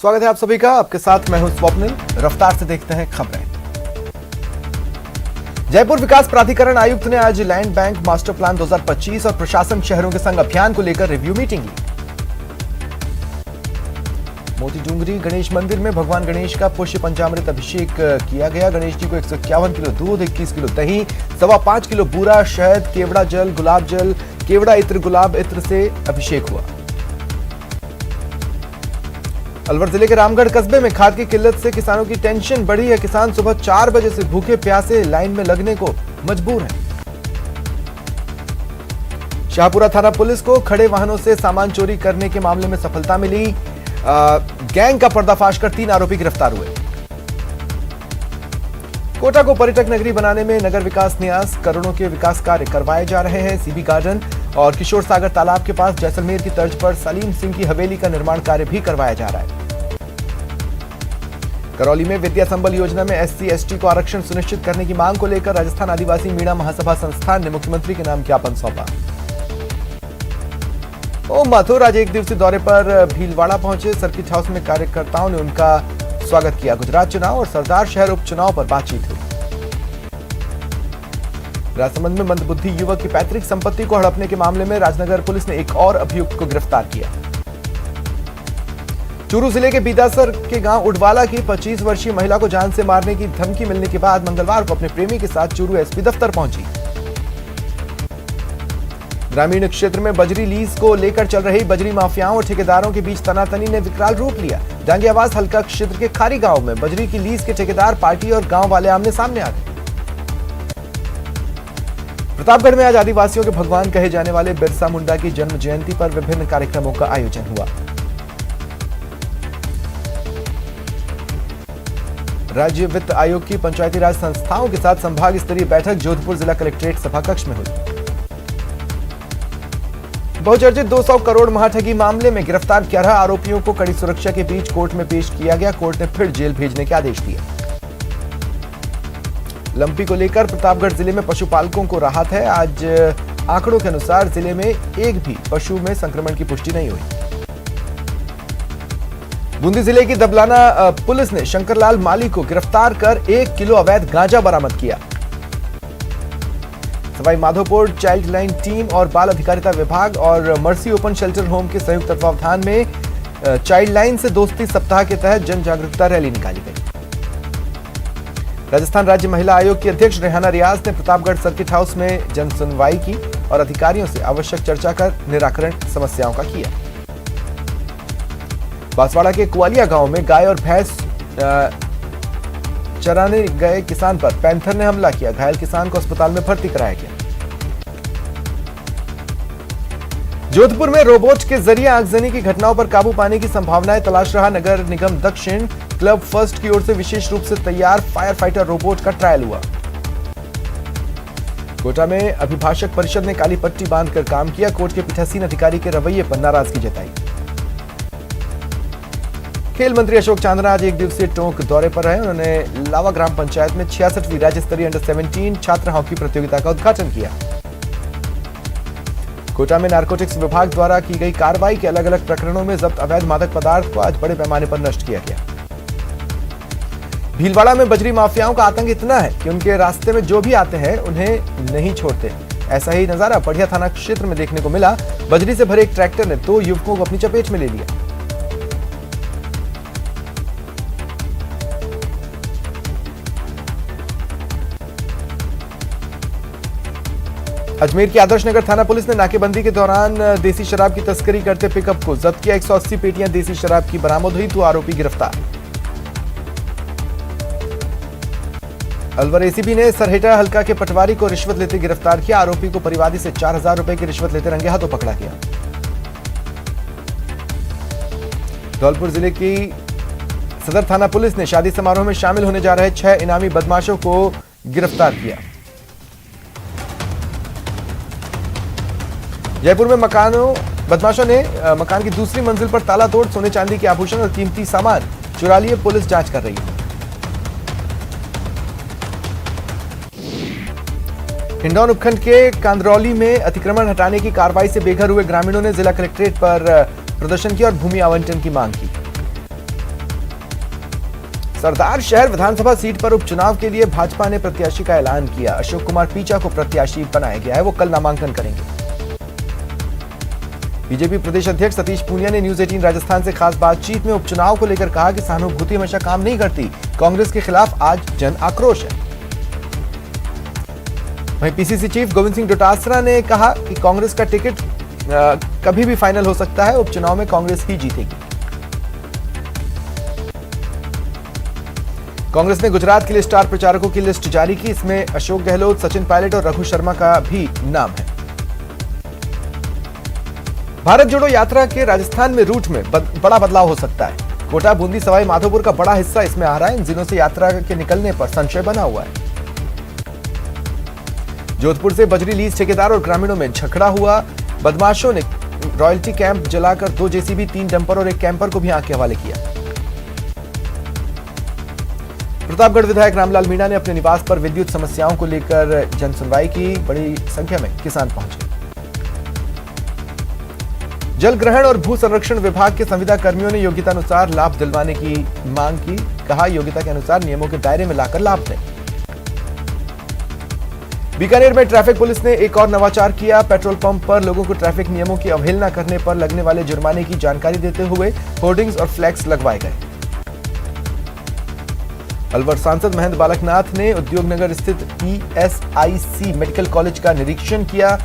स्वागत है आप सभी का। आपके साथ मैं हूं स्वप्निल। रफ्तार से देखते हैं खबरें। जयपुर विकास प्राधिकरण आयुक्त ने आज लैंड बैंक मास्टर प्लान 2025 और प्रशासन शहरों के संग अभियान को लेकर रिव्यू मीटिंग ली। मोती डूंगरी गणेश मंदिर में भगवान गणेश का पुष्य पंचामृत अभिषेक किया गया। गणेश जी को 151 किलो दूध, 21 किलो दही, 5.25 किलो बूरा, शहद, केवड़ा जल, गुलाब जल, केवड़ा इत्र, गुलाब इत्र से अभिषेक हुआ। अलवर जिले के रामगढ़ कस्बे में खाद की किल्लत से किसानों की टेंशन बढ़ी है। किसान सुबह 4 बजे से भूखे प्यासे लाइन में लगने को मजबूर हैं। शाहपुरा थाना पुलिस को खड़े वाहनों से सामान चोरी करने के मामले में सफलता मिली। गैंग का पर्दाफाश कर 3 आरोपी गिरफ्तार हुए। कोटा को पर्यटक नगरी बनाने में नगर विकास न्यास करोड़ों के विकास कार्य करवाए जा रहे हैं। सीबी गार्डन और किशोर सागर तालाब के पास जैसलमेर की तर्ज पर सलीम सिंह की हवेली का निर्माण कार्य भी करवाया जा रहा है। करौली में विद्या संबल योजना में SC/ST को आरक्षण सुनिश्चित करने की मांग को लेकर राजस्थान आदिवासी मीणा महासभा संस्थान ने मुख्यमंत्री के नाम ज्ञापन सौंपा। ओम माथुर आज 1 दिवसीय दौरे पर भीलवाड़ा पहुंचे। सर्किट हाउस में कार्यकर्ताओं ने उनका स्वागत किया। गुजरात चुनाव और सरदार शहर उपचुनाव पर बातचीत हुई। राजसमंद में मंदबुद्धि युवक की पैतृक संपत्ति को हड़पने के मामले में राजनगर पुलिस ने एक और अभियुक्त को गिरफ्तार किया। चूरू जिले के बीदासर के गांव उडवाला की 25 वर्षीय महिला को जान से मारने की धमकी मिलने के बाद मंगलवार को अपने प्रेमी के साथ चूरू SP दफ्तर पहुंची। ग्रामीण क्षेत्र में बजरी लीज को लेकर चल रही बजरी माफियाओं और ठेकेदारों के बीच तनातनी ने विकराल रूप लिया। जांगियावास हल्का क्षेत्र के खारी गांव में बजरी की लीज के ठेकेदार, पार्टी और गांव वाले आमने सामने आ गए। प्रतापगढ़ में आज आदिवासियों के भगवान कहे जाने वाले बिरसा मुंडा की जन्म जयंती पर विभिन्न कार्यक्रमों का आयोजन हुआ। राज्य वित्त आयोग की पंचायती राज संस्थाओं के साथ संभाग स्तरीय बैठक जोधपुर जिला कलेक्ट्रेट सभा कक्ष में हुई। बहुचर्चित 200 करोड़ महाठगी मामले में गिरफ्तार 11 आरोपियों को कड़ी सुरक्षा के बीच कोर्ट में पेश किया गया। कोर्ट ने फिर जेल भेजने के आदेश दिए। लंपी को लेकर प्रतापगढ़ जिले में पशुपालकों को राहत है। आज आंकड़ों के अनुसार जिले में एक भी पशु में संक्रमण की पुष्टि नहीं हुई। बूंदी जिले की दबलाना पुलिस ने शंकरलाल माली को गिरफ्तार कर 1 किलो अवैध गांजा बरामद किया। Sawai Madhopur child line team और बाल अधिकारिता विभाग और मर्सी ओपन शेल्टर होम के संयुक्त तत्वावधान में चाइल्ड लाइन से दोस्ती सप्ताह के तहत जन जागरूकता रैली निकाली गई। राजस्थान राज्य महिला आयोग की अध्यक्ष रेहाना रियाज ने प्रतापगढ़ सर्किट हाउस में जन सुनवाई की और अधिकारियों से आवश्यक चर्चा कर निराकरण समस्याओं का किया। बांसवाड़ा के कुआलिया गांव में गाय और भैंस चराने गए किसान पर पैंथर ने हमला किया। घायल किसान को अस्पताल में भर्ती कराया गया। जोधपुर में रोबोट के जरिए आगजनी की घटनाओं पर काबू पाने की संभावनाएं तलाश रहा नगर निगम दक्षिण। क्लब फर्स्ट की ओर से विशेष रूप से तैयार फायर फाइटर रोबोट का ट्रायल हुआ। कोटा में अभिभाषक परिषद ने काली पट्टी बांधकर काम किया। कोर्ट के पीठासीन अधिकारी के रवैये पर नाराजगी जताई। खेल मंत्री अशोक चांदना आज 1 दिवसीय टोंक दौरे पर रहे। उन्होंने लावा ग्राम पंचायत में 66वीं राज्य स्तरीय अंडर 17 छात्र हॉकी प्रतियोगिता का उद्घाटन किया। कोटा में नारकोटिक्स विभाग द्वारा की गई कार्रवाई के अलग अलग प्रकरणों में जब्त अवैध मादक पदार्थ को आज बड़े पैमाने पर नष्ट किया गया। भीलवाड़ा में बजरी माफियाओं का आतंक इतना है कि उनके रास्ते में जो भी आते हैं उन्हें नहीं छोड़ते। ऐसा ही नजारा पढ़िया थाना क्षेत्र में देखने को मिला। बजरी से भरे एक ट्रैक्टर ने 2 युवकों को अपनी चपेट में ले लिया। अजमेर की आदर्श नगर थाना पुलिस ने नाकेबंदी के दौरान देसी शराब की तस्करी करते पिकअप को जब्त किया। 180 पेटियां देसी शराब की बरामद हुई। 2 आरोपी गिरफ्तार। अलवर ACP ने सरहेटा हल्का के पटवारी को रिश्वत लेते गिरफ्तार किया। आरोपी को परिवादी से 4000 रुपए की रिश्वत लेते रंगे हाथों पकड़ा गया। धौलपुर जिले की सदर थाना पुलिस ने शादी समारोह में शामिल होने जा रहे 6 इनामी बदमाशों को गिरफ्तार किया। जयपुर में बदमाशों ने मकान की दूसरी मंजिल पर ताला तोड़ सोने चांदी के आभूषण और कीमती सामान चुरा लिए। पुलिस जांच कर रही है। हिंडौन उपखंड के कांदरौली में अतिक्रमण हटाने की कार्रवाई से बेघर हुए ग्रामीणों ने जिला कलेक्ट्रेट पर प्रदर्शन किया और भूमि आवंटन की मांग की। सरदार शहर विधानसभा सीट पर उपचुनाव के लिए भाजपा ने प्रत्याशी का ऐलान किया। अशोक कुमार पीचा को प्रत्याशी बनाया गया है, वो कल नामांकन करेंगे। बीजेपी प्रदेश अध्यक्ष सतीश पूनिया ने न्यूज 18 राजस्थान से खास बातचीत में उपचुनाव को लेकर कहा कि सहानुभूति हमेशा काम नहीं करती। कांग्रेस के खिलाफ आज जन आक्रोश है। वहीं पीसीसी चीफ गोविंद सिंह डोटासरा ने कहा कि कांग्रेस का टिकट कभी भी फाइनल हो सकता है, उपचुनाव में कांग्रेस ही जीतेगी। कांग्रेस ने गुजरात के लिए स्टार प्रचारकों की लिस्ट जारी की। इसमें अशोक गहलोत, सचिन पायलट और रघु शर्मा का भी नाम है। भारत जोड़ो यात्रा के राजस्थान में रूट में बड़ा बदलाव हो सकता है। कोटा, बूंदी, सवाई माधोपुर का बड़ा हिस्सा इसमें आ रहा है। इन जिलों से यात्रा के निकलने पर संशय बना हुआ है। जोधपुर से बजरी लीज ठेकेदार और ग्रामीणों में झगड़ा हुआ। बदमाशों ने रॉयल्टी कैंप जलाकर 2 जेसीबी, 3 डंपर और 1 कैंपर को भी आग के हवाले किया। प्रतापगढ़ विधायक रामलाल मीणा ने अपने निवास पर विद्युत समस्याओं को लेकर जन सुनवाई की। बड़ी संख्या में किसान पहुंचे। जल ग्रहण और भू संरक्षण विभाग के संविदा कर्मियों ने योग्यता अनुसार लाभ दिलवाने की मांग की। कहा, योग्यता के अनुसार नियमों के दायरे में लाकर लाभ दें। बीकानेर में ट्रैफिक पुलिस ने एक और नवाचार किया। पेट्रोल पंप पर लोगों को ट्रैफिक नियमों की अवहेलना करने पर लगने वाले जुर्माने की जानकारी देते हुए होर्डिंग्स और फ्लैक्स लगवाए गए। अलवर सांसद महेंद्र बालकनाथ ने उद्योगनगर स्थित ईएसआईसी मेडिकल कॉलेज का निरीक्षण किया।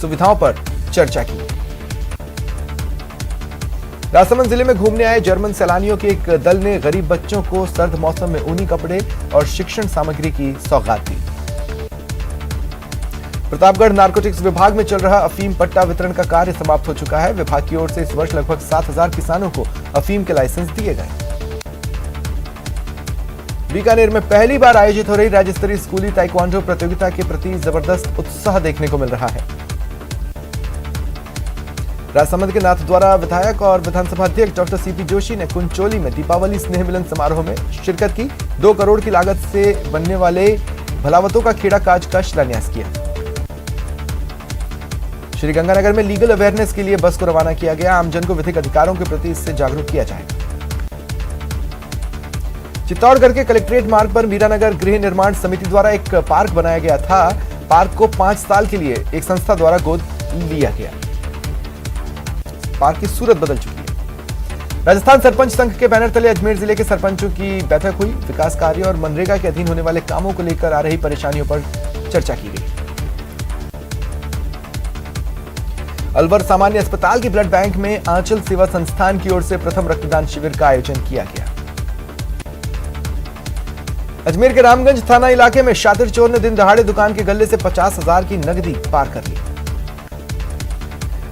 सुविधाओं पर चर्चा की। राजसमंद जिले में घूमने आए जर्मन सैलानियों के एक दल ने गरीब बच्चों को सर्द मौसम में ऊनी कपड़े और शिक्षण सामग्री की सौगात दी। प्रतापगढ़ नारकोटिक्स विभाग में चल रहा अफीम पट्टा वितरण का कार्य समाप्त हो चुका है। विभाग की ओर से इस वर्ष लगभग 7,000 किसानों को अफीम के लाइसेंस दिए गए। बीकानेर में पहली बार आयोजित हो रही राज्य स्तरीय स्कूली ताइक्वांडो प्रतियोगिता के प्रति जबरदस्त उत्साह देखने को मिल रहा है। राजसमंद के नाथद्वारा विधायक और विधानसभा अध्यक्ष डॉक्टर सीपी जोशी ने कुंचोली में दीपावली स्नेह मिलन समारोह में शिरकत की। 2 करोड़ की लागत से बनने वाले भलावतों का खेड़ा काज का शिलान्यास किया। श्रीगंगानगर में लीगल अवेयरनेस के लिए बस को रवाना किया गया। आमजन को विधिक अधिकारों के प्रति इससे जागरूक किया जाएगा। चित्तौड़गढ़ के कलेक्ट्रेट मार्ग पर मीरानगर गृह निर्माण समिति द्वारा एक पार्क बनाया गया था। पार्क को 5 साल के लिए एक संस्था द्वारा गोद लिया गया। पार्क की सूरत बदल चुकी है। राजस्थान सरपंच संघ के बैनर तले अजमेर जिले के सरपंचों की बैठक हुई। विकास कार्य और मनरेगा के अधीन होने वाले कामों को लेकर आ रही परेशानियों पर चर्चा की गई। अलवर सामान्य अस्पताल की ब्लड बैंक में आंचल सेवा संस्थान की ओर से प्रथम रक्तदान शिविर का आयोजन किया गया। अजमेर के रामगंज थाना इलाके में शातिर चोर ने दिन दहाड़े दुकान के गल्ले से 50,000 की नकदी पार कर ली।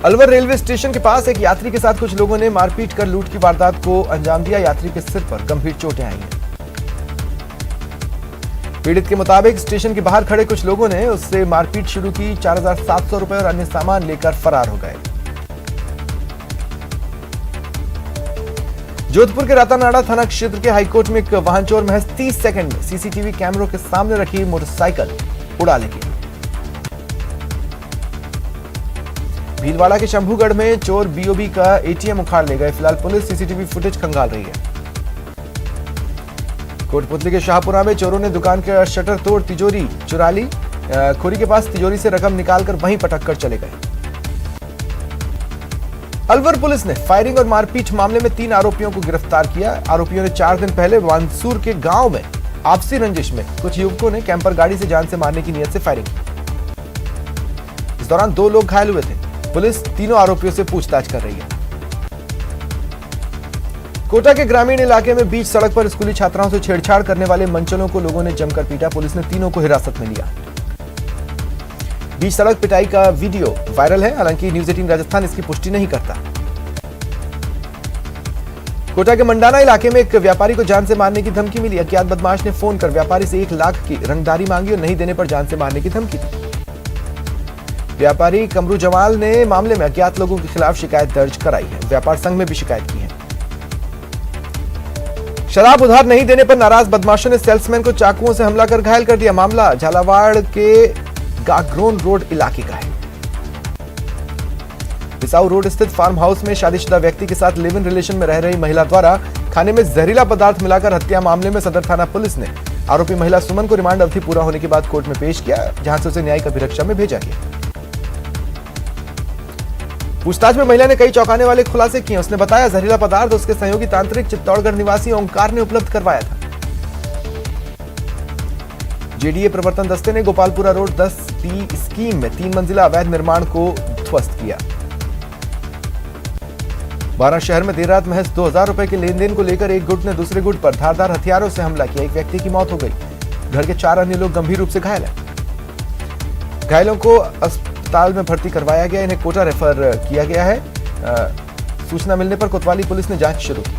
अलवर रेलवे स्टेशन के पास एक यात्री के साथ कुछ लोगों ने मारपीट कर लूट की वारदात को अंजाम दिया। यात्री के सिर पर गंभीर चोटें आई हैं। पीड़ित के मुताबिक स्टेशन के बाहर खड़े कुछ लोगों ने उससे मारपीट शुरू की। 4,700 रुपए और अन्य सामान लेकर फरार हो गए। जोधपुर के रातानाड़ा थाना क्षेत्र के हाईकोर्ट में एक वाहन चोर महज 30 सेकंड में सीसीटीवी कैमरों के सामने रखी मोटरसाइकिल उड़ा ले गया। भीलवाड़ा के शंभूगढ़ में चोर बीओबी का एटीएम उखाड़ ले गए। फिलहाल पुलिस सीसीटीवी फुटेज खंगाल रही है। कोटपुतली के शाहपुरा में चोरों ने दुकान का शटर तोड़ तिजोरी चुरा ली। खोरी के पास तिजोरी से रकम निकालकर वहीं पटक कर चले गए। अलवर पुलिस ने फायरिंग और मारपीट मामले में 3 आरोपियों को गिरफ्तार किया। आरोपियों ने 4 दिन पहले वानसूर के गांव में आपसी रंजिश में कुछ युवकों ने कैंपर गाड़ी से जान से मारने की नीयत से फायरिंग की। इस दौरान 2 लोग घायल हुए थे। पुलिस तीनों आरोपियों से पूछताछ कर रही है। कोटा के ग्रामीण इलाके में बीच सड़क पर स्कूली छात्राओं से छेड़छाड़ करने वाले मंचलों को लोगों ने जमकर पीटा। पुलिस ने तीनों को हिरासत में लिया। बीच सड़क पिटाई का वीडियो वायरल है। हालांकि न्यूज 18 राजस्थान इसकी पुष्टि नहीं करता। कोटा के मंडाना इलाके में एक व्यापारी को जान से मारने की धमकी मिली। अज्ञात बदमाश ने फोन कर व्यापारी से 1 लाख की रंगदारी मांगी और नहीं देने पर जान से मारने की धमकी दी। व्यापारी कमरू जमाल ने मामले में अज्ञात लोगों के खिलाफ शिकायत दर्ज कराई है। व्यापार संघ में भी शिकायत की है। शराब उधार नहीं देने पर नाराज बदमाशों ने सेल्समैन को चाकुओं से हमला कर घायल कर दिया। मामला झालावाड़ के गाग्रोन रोड इलाके का है। बिसाऊ रोड स्थित फार्म हाउस में शादीशुदा व्यक्ति के साथ लिव इन रिलेशन में रह रही महिला द्वारा खाने में जहरीला पदार्थ मिलाकर हत्या मामले में सदर थाना पुलिस ने आरोपी महिला सुमन को रिमांड अवधि पूरा होने के बाद कोर्ट में पेश किया, जहां से उसे न्यायिक अभिरक्षा में भेजा गया। पूछताछ में महिला ने कई चौंकाने वाले खुलासे किए। उसने बताया जहरीला पदार्थ उसके सहयोगी तांत्रिक चित्तौड़गढ़ निवासी ओंकार ने उपलब्ध करवाया था। जेडीए प्रवर्तन दस्ते ने गोपालपुरा रोड 10D स्कीम में 3 मंजिला अवैध निर्माण को ध्वस्त किया। बारां शहर में देर रात महज 2000 रुपए के लेन देन को लेकर एक गुट ने दूसरे गुट पर धारदार हथियारों से हमला किया। एक व्यक्ति की मौत हो गई। घर के 4 अन्य लोग गंभीर रूप से घायल हैं। घायलों को अस्पताल में भर्ती करवाया गया। इन्हें कोटा रेफर किया गया है। सूचना मिलने पर कोतवाली पुलिस ने जांच शुरू की।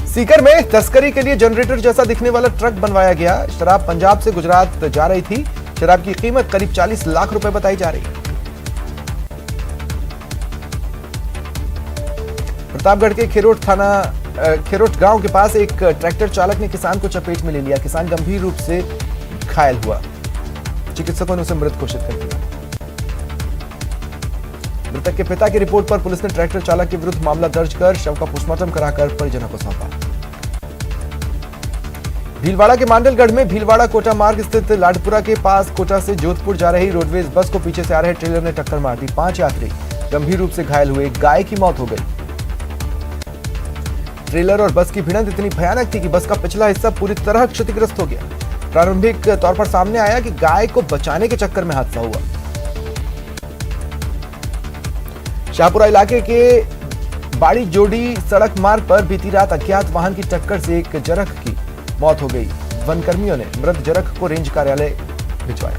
सीकर में तस्करी के लिए जनरेटर जैसा दिखने वाला ट्रक बनवाया गया। शराब पंजाब से गुजरात जा रही थी। शराब की कीमत करीब 40 लाख रुपए बताई जा रही है। प्रतापगढ़ के खेरोट गांव के पास एक ट्रैक्टर चालक ने किसान को चपेट में ले लिया। किसान गंभीर रूप से घायल हुआ। चिकित्सकों ने उसे मृत घोषित कर दिया। मृतक के पिता की रिपोर्ट पर पुलिस ने ट्रैक्टर चालक के विरुद्ध मामला दर्ज कर शव का पोस्टमार्टम कराकर परिजनों को सौंपा। भीलवाड़ा के मांडलगढ़ में भीलवाड़ा कोटा मार्ग स्थित लाडपुरा के पास कोटा से जोधपुर जा रही रोडवेज बस को पीछे से आ रहे ट्रेलर ने टक्कर मार दी। 5 यात्री गंभीर रूप से घायल हुए। गाय की मौत हो गई। ट्रेलर और बस की भिड़ंत इतनी भयानक थी कि बस का पिछला हिस्सा पूरी तरह क्षतिग्रस्त हो गया। प्रारंभिक तौर पर सामने आया कि गाय को बचाने के चक्कर में हादसा हुआ। शाहपुरा इलाके के बाड़ी जोड़ी सड़क मार्ग पर बीती रात अज्ञात वाहन की टक्कर से एक जरख की मौत हो गई। वनकर्मियों ने मृत जरख को रेंज कार्यालय भिजवाया।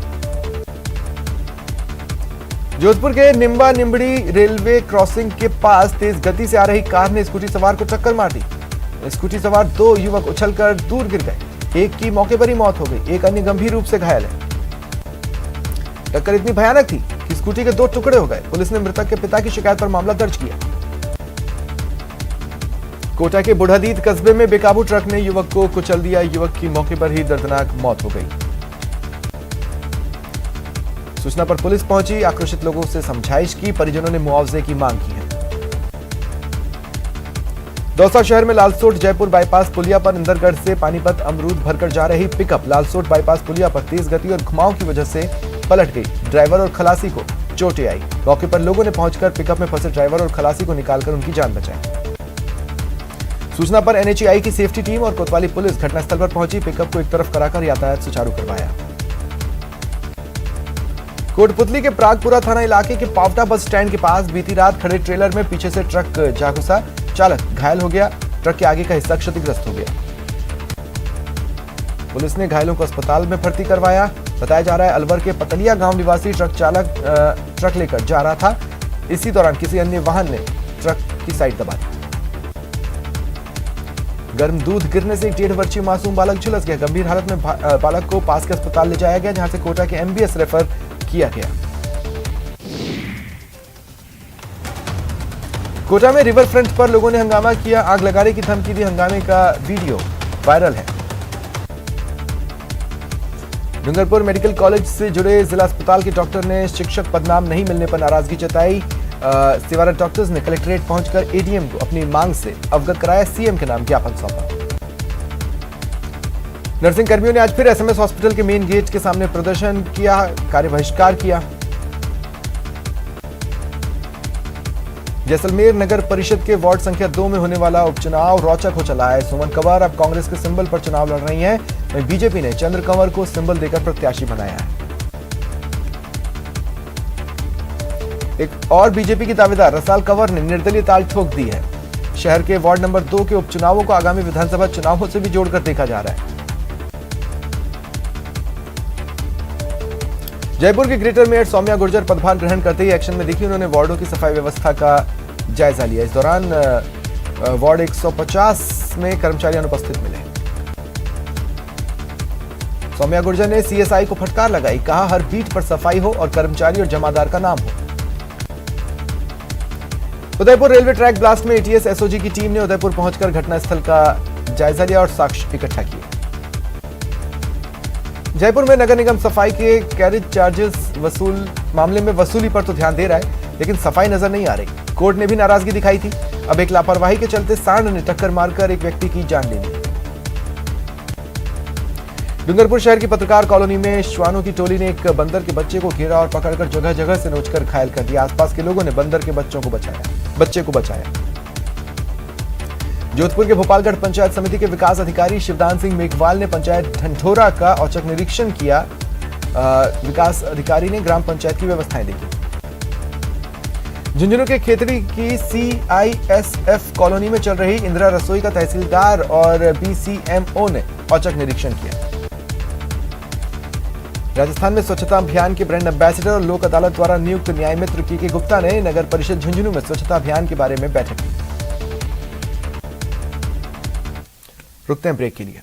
जोधपुर के निम्बा निम्बड़ी रेलवे क्रॉसिंग के पास तेज गति से आ रही कार ने स्कूटी सवार को टक्कर मार दी। स्कूटी सवार 2 युवक उछलकर दूर गिर गए। एक की मौके पर ही मौत हो गई। एक अन्य गंभीर रूप से घायल है। टक्कर इतनी भयानक थी कि स्कूटी के 2 टुकड़े हो गए। पुलिस ने मृतक के पिता की शिकायत पर मामला दर्ज किया। कोटा के बुढ़ादीद कस्बे में बेकाबू ट्रक ने युवक को कुचल दिया। युवक की मौके पर ही दर्दनाक मौत हो गई। सूचना पर पुलिस पहुंची। आक्रोशित लोगों से समझाइश की। परिजनों ने मुआवजे की मांग की है। दौसा शहर में लालसोट जयपुर बाईपास पुलिया पर इंदरगढ़ से पानीपत अमरूद भरकर जा रही पिकअप लालसोट बाईपास पुलिया पर तेज गति और घुमाव की वजह से पलट गई। ड्राइवर और खलासी को चोटें आई। मौके पर लोगों ने पहुंचकर पिकअप में फंसे ड्राइवर और खलासी को निकालकर उनकी जान बचाई। सूचना पर एनएचएआई की सेफ्टी टीम और कोतवाली पुलिस घटनास्थल पर पहुंची। पिकअप को एक तरफ कराकर यातायात सुचारू करवाया। कोटपुतली के प्रागपुरा थाना इलाके के पावटा बस स्टैंड के पास बीती रात खड़े ट्रेलर में पीछे से ट्रक जा घुसा। चालक घायल हो गया। ट्रक के आगे का हिस्सा क्षतिग्रस्त हो गया। पुलिस ने घायलों को अस्पताल में भर्ती करवाया। बताया जा रहा है अलवर के पतलिया गांव निवासी ट्रक चालक ट्रक लेकर जा रहा था। इसी दौरान किसी अन्य वाहन ने ट्रक की साइड दबा दी। गर्म दूध गिरने से एक 1.5 वर्षीय मासूम बालक झुलस गया। गंभीर हालत में बालक को पास के अस्पताल ले जाया गया, जहां से कोटा के एमबीएस रेफर किया गया। कोटा में रिवर फ्रंट पर लोगों ने हंगामा किया। आग लगाने की धमकी दी। हंगामे का वीडियो वायरल है। डूंगरपुर मेडिकल कॉलेज से जुड़े जिला अस्पताल के डॉक्टर ने शिक्षक पदनाम नहीं मिलने पर नाराजगी जताई। सेवारत डॉक्टर्स ने कलेक्ट्रेट पहुंचकर एडीएम को अपनी मांग से अवगत कराया। सीएम के नाम ज्ञापन सौंपा। नर्सिंग कर्मियों ने आज फिर एसएमएस हॉस्पिटल के मेन गेट के सामने प्रदर्शन किया, कार्य बहिष्कार किया। जैसलमेर नगर परिषद के वार्ड संख्या 2 में होने वाला उपचुनाव रोचक हो चला है। सुमन कंवर अब कांग्रेस के सिंबल पर चुनाव लड़ रही हैं। वहीं बीजेपी ने चंद्र कंवर को सिंबल देकर प्रत्याशी बनाया है। एक और बीजेपी की दावेदार रसाल कंवर ने निर्दलीय ताल ठोक दी है। शहर के वार्ड नंबर 2 के उपचुनावों को आगामी विधानसभा चुनावों से भी जोड़कर देखा जा रहा है। जयपुर के ग्रेटर मेयर सौम्या गुर्जर पदभार ग्रहण करते ही एक्शन में दिखी। उन्होंने वार्डों की सफाई व्यवस्था का जायजा लिया। इस दौरान वार्ड 150 में कर्मचारी अनुपस्थित मिले। सौम्या गुर्जर ने सीएसआई को फटकार लगाई। कहा हर बीट पर सफाई हो और कर्मचारी और जमादार का नाम हो। उदयपुर रेलवे ट्रैक ब्लास्ट में एटीएस एसओजी की टीम ने उदयपुर पहुंचकर घटनास्थल का जायजा लिया और साक्ष्य इकट्ठा किए। जयपुर में नगर निगम सफाई के कैरेज चार्जेस वसूल मामले में वसूली पर तो ध्यान दे रहा है, लेकिन सफाई नजर नहीं आ रही। कोर्ट ने भी नाराजगी दिखाई थी। अब एक लापरवाही के चलते सांड ने टक्कर मारकर एक व्यक्ति की जान ले ली। डूंगरपुर शहर की पत्रकार कॉलोनी में श्वानों की टोली ने एक बंदर के बच्चे को घेरा और पकड़कर जगह जगह से नोचकर घायल कर दिया। आसपास के लोगों ने बंदर के बच्चे को बचाया। जोधपुर के भोपालगढ़ पंचायत समिति के विकास अधिकारी शिवदान सिंह मेघवाल ने पंचायत ढंढोरा का औचक निरीक्षण किया। विकास अधिकारी ने ग्राम पंचायत की व्यवस्थाएं देखी। झुंझुनू के खेतड़ी की CISF कॉलोनी में चल रही इंदिरा रसोई का तहसीलदार और BCMO ने औचक निरीक्षण किया। राजस्थान में स्वच्छता अभियान के ब्रांड एम्बेसडर और लोक अदालत द्वारा नियुक्त न्याय मित्र के गुप्ता ने नगर परिषद झुंझुनू में स्वच्छता अभियान के बारे में बैठक की। रुकते हैं ब्रेक के लिए।